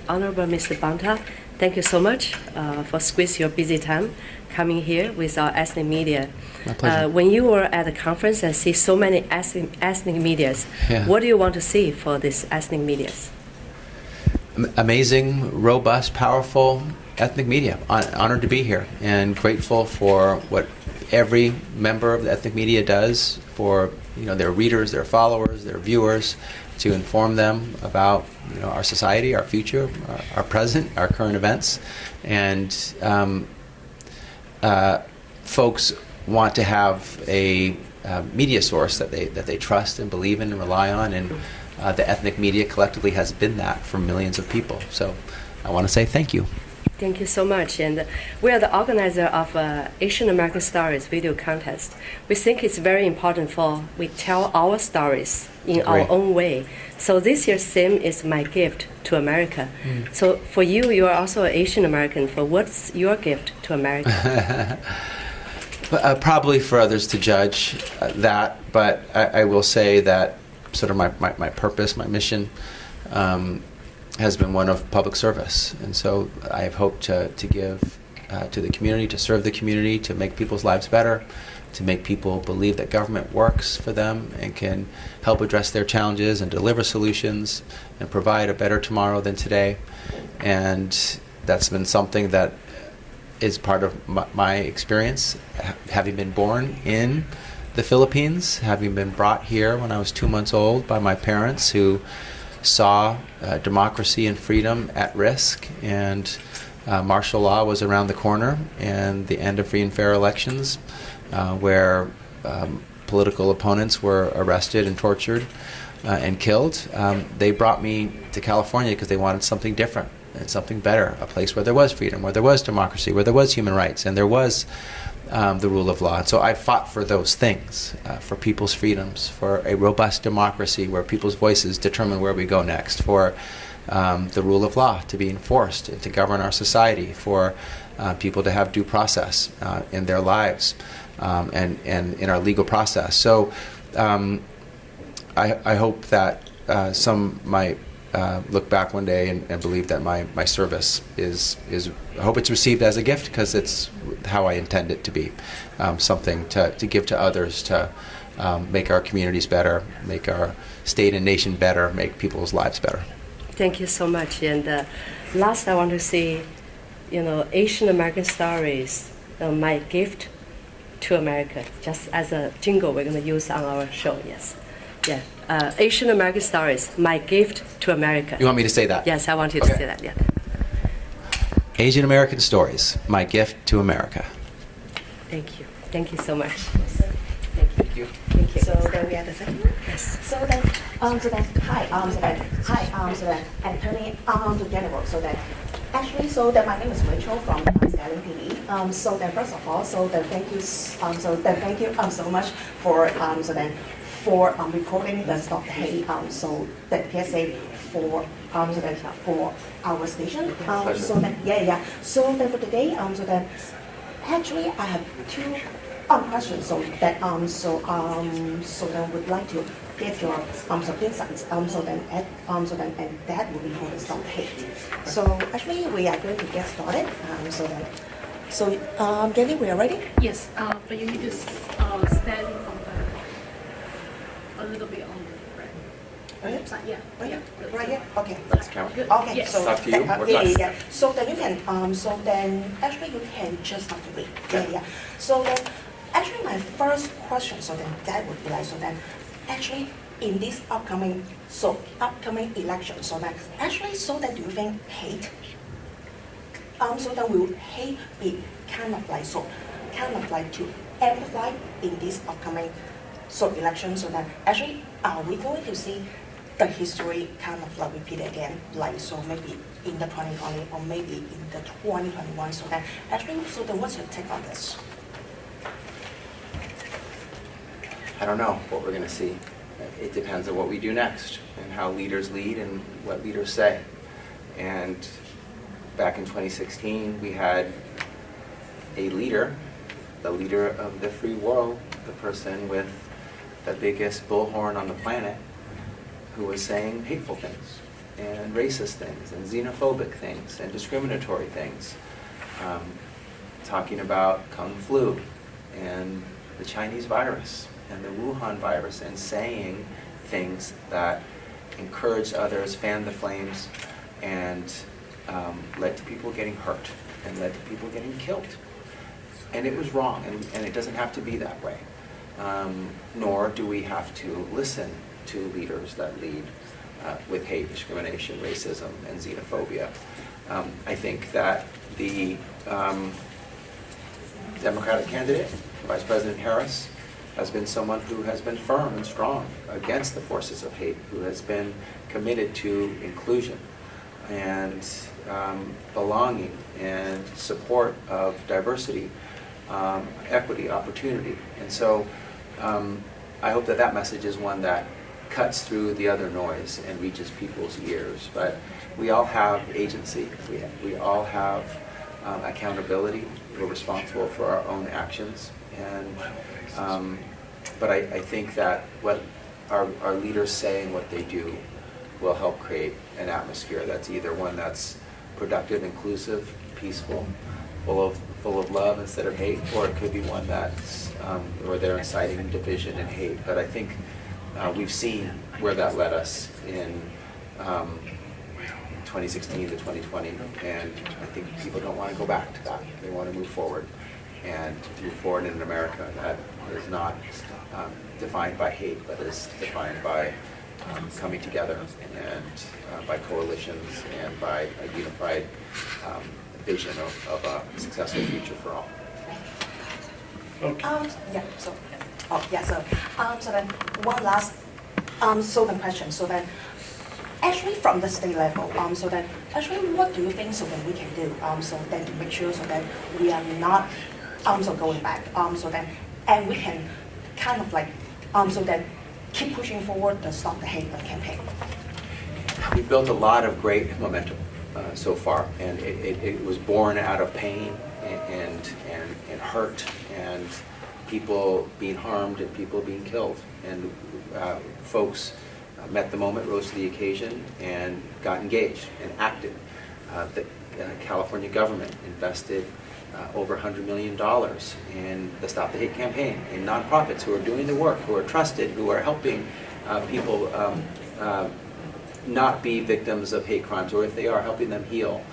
Honorable Mr. Bonta, thank you so much for squeeze your busy time coming here with our ethnic media. My pleasure. When you were at the conference and see so many ethnic medias, what do you want to see for this ethnic medias? Amazing, robust, powerful ethnic media. Honored to be here and grateful for what every member of the ethnic media does for their readers, their followers, their viewers, to inform them about our society, our future, our present, our current events, and folks want to have a media source that they trust and believe in and rely on, and the ethnic media collectively has been that for millions of people. So I want to say thank you. Thank you so much. And we are the organizer of Asian American Stories video contest. We think it's very important we tell our stories in our own way. So this year's theme is My Gift to America. So for you, you are also an Asian American. What's your gift to America? Probably for others to judge that, but I will say that sort of my purpose, my mission, has been one of public service, and so I have hoped to give to the community, to serve the community, to make people's lives better, to make people believe that government works for them and can help address their challenges and deliver solutions and provide a better tomorrow than today. And that's been something that is part of my experience, having been born in the Philippines, having been brought here when I was 2 months old by my parents, who saw democracy and freedom at risk, and martial law was around the corner, and the end of free and fair elections, where political opponents were arrested and tortured and killed. They brought me to California because they wanted something different and something better, a place where there was freedom, where there was democracy, where there was human rights, and there was the rule of law. And so I fought for those things, for people's freedoms, for a robust democracy where people's voices determine where we go next, for the rule of law to be enforced and to govern our society, for people to have due process in their lives and in our legal process. So I hope that some might look back one day and believe that my service is I hope it's received as a gift, because it's how I intend it to be, something to give to others, to make our communities better, make our state and nation better, make people's lives better. Thank you so much. And last, I want to say, Asian American Stories, My Gift to America, just as a jingle we're going to use on our show. Yes. Yeah. Asian American Stories, My Gift to America. You want me to say that? Yes, I want you to say that. Yeah. Asian American Stories, My Gift to America. Thank you. Thank you so much. Thank you. Thank you. So then we are the second one. Yes. So then, Anthony, to general. So that actually, so that my name is Rachel from Sterling TV. So then first of all, so then thank you, thank you so much for for recording the stop hate so that PSA for for our station. So that So then for today, so that actually I have two questions. So that so then would like to get your insights. So then and that will be for the stop hate. So actually we are going to get started. Jenny, we are ready. Yes, but you need to stand on a little bit on the right side. Yeah. Right here? Yeah. Right here? Okay. Let's count. Good. Okay, Yes. so Talk to you, or to us? So then you can so then actually you can just talk to me. Yeah. So then actually my first question, so then that would be like, so then actually in this upcoming election, so then actually so that do you think hate so that will hate be kind of like to amplify in this upcoming election, so that actually are we going to see the history kind of like repeat again, like so maybe in the 2020 or maybe in the 2021, so that actually, so then what's your take on this? I don't know what we're going to see. It depends on what we do next and how leaders lead and what leaders say. And back in 2016, we had a leader, the leader of the free world, the person with the biggest bullhorn on the planet, who was saying hateful things. and racist things and xenophobic things and discriminatory things. Talking about Kung flu and the Chinese virus and the Wuhan virus, and saying things that encouraged others, fanned the flames, and led to people getting hurt and led to people getting killed. And it was wrong, and it doesn't have to be that way. Nor do we have to listen to leaders that lead with hate, discrimination, racism, and xenophobia. I think that the Democratic candidate, Vice President Harris, has been someone who has been firm and strong against the forces of hate, who has been committed to inclusion and belonging and support of diversity, equity, opportunity. And so I hope that that message is one that cuts through the other noise and reaches people's ears. But we all have agency. We all have accountability. We're responsible for our own actions. And but I think that what our leaders say and what they do will help create an atmosphere that's either one that's productive, inclusive, peaceful, full of love instead of hate, or it could be one that's where they're inciting division and hate. But I think we've seen where that led us in 2016 to 2020, and I think people don't want to go back to that. They want to move forward, and move forward in an America that is not defined by hate, but is defined by coming together and by coalitions and by a unified vision of a successful future for all. Yeah, so, so then one last so then question. So then, actually from the state level, so then actually what do you think so that we can do so then to make sure so that we are not so going back so then, and we can kind of like so that keep pushing forward the Stop the Hate campaign? We've built a lot of great momentum so far, and it was born out of pain and hurt and people being harmed and people being killed. And folks met the moment, rose to the occasion, and got engaged and acted. The California government invested over $100 million in the Stop the Hate campaign, in nonprofits who are doing the work, who are trusted, who are helping people not be victims of hate crimes, or if they are, helping them heal,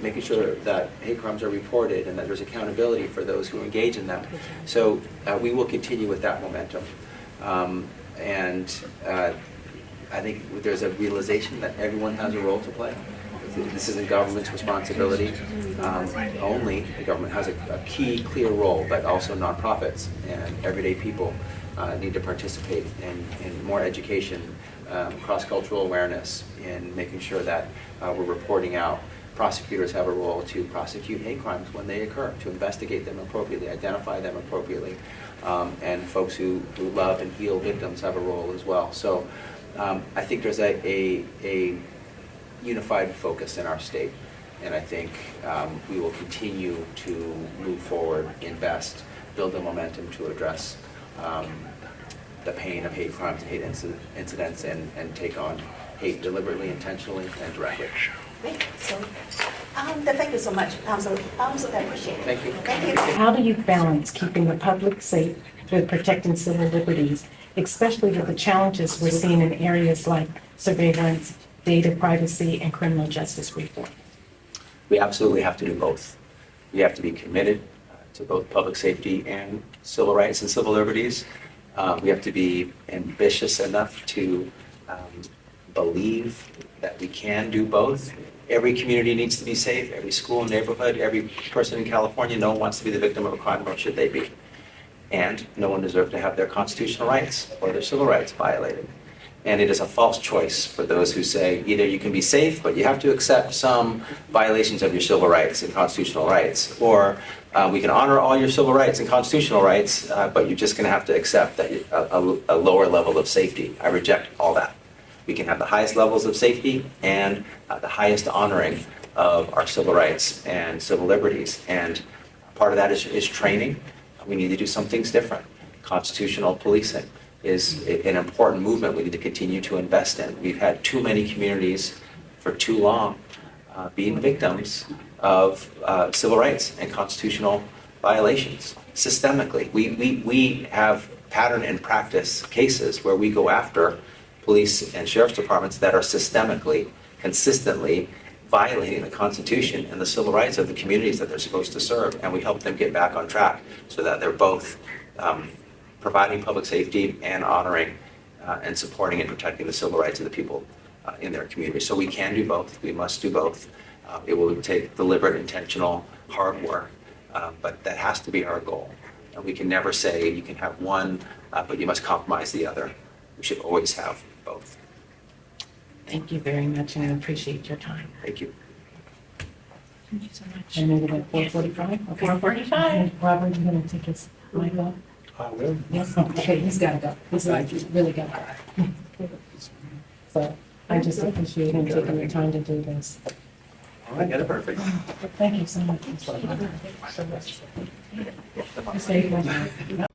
making sure that hate crimes are reported and that there's accountability for those who engage in them. So we will continue with that momentum. I think there's a realization that everyone has a role to play. This isn't government's responsibility only. The government has a key, clear role, but also nonprofits and everyday people need to participate in more education, cross-cultural awareness, in making sure that we're reporting out. Prosecutors have a role to prosecute hate crimes when they occur, to investigate them appropriately, identify them appropriately, and folks who love and heal victims have a role as well. So I think there's a unified focus in our state, and I think we will continue to move forward, invest, build the momentum to address the pain of hate crimes and hate incidents, and take on hate deliberately, intentionally, and directly. Great. So, thank you so much. So I appreciate it. Thank you. Thank you. How do you balance keeping the public safe with protecting civil liberties, especially with the challenges we're seeing in areas like surveillance, data privacy, and criminal justice reform? We absolutely have to do both. We have to be committed to both public safety and civil rights and civil liberties. We have to be ambitious enough to believe that we can do both. Every community needs to be safe, every school, neighborhood, every person in California, no one wants to be the victim of a crime, nor should they be. And no one deserves to have their constitutional rights or their civil rights violated. And it is a false choice for those who say either you can be safe, but you have to accept some violations of your civil rights and constitutional rights, or we can honor all your civil rights and constitutional rights, but you're just going to have to accept that a lower level of safety. I reject all that. We can have the highest levels of safety and the highest honoring of our civil rights and civil liberties. And part of that is training. We need to do some things different. Constitutional policing, is an important movement we need to continue to invest in. We've had too many communities for too long being victims of civil rights and constitutional violations systemically. We have pattern and practice cases where we go after police and sheriff's departments that are systemically, consistently violating the Constitution and the civil rights of the communities that they're supposed to serve, and we help them get back on track so that they're both providing public safety and honoring and supporting and protecting the civil rights of the people in their community. So we can do both. We must do both. It will take deliberate, intentional, hard work, but that has to be our goal. And we can never say you can have one, but you must compromise the other. We should always have both. Thank you very much, and I appreciate your time. Thank you. Thank you so much. And maybe at 4:45? Okay. 4:45. Robert, you going to take his mic off? I will. Yes, okay, he's got to go. He's really got to go. So I just appreciate him taking the time to do this. All right, got it perfect. Thank you so much. Stay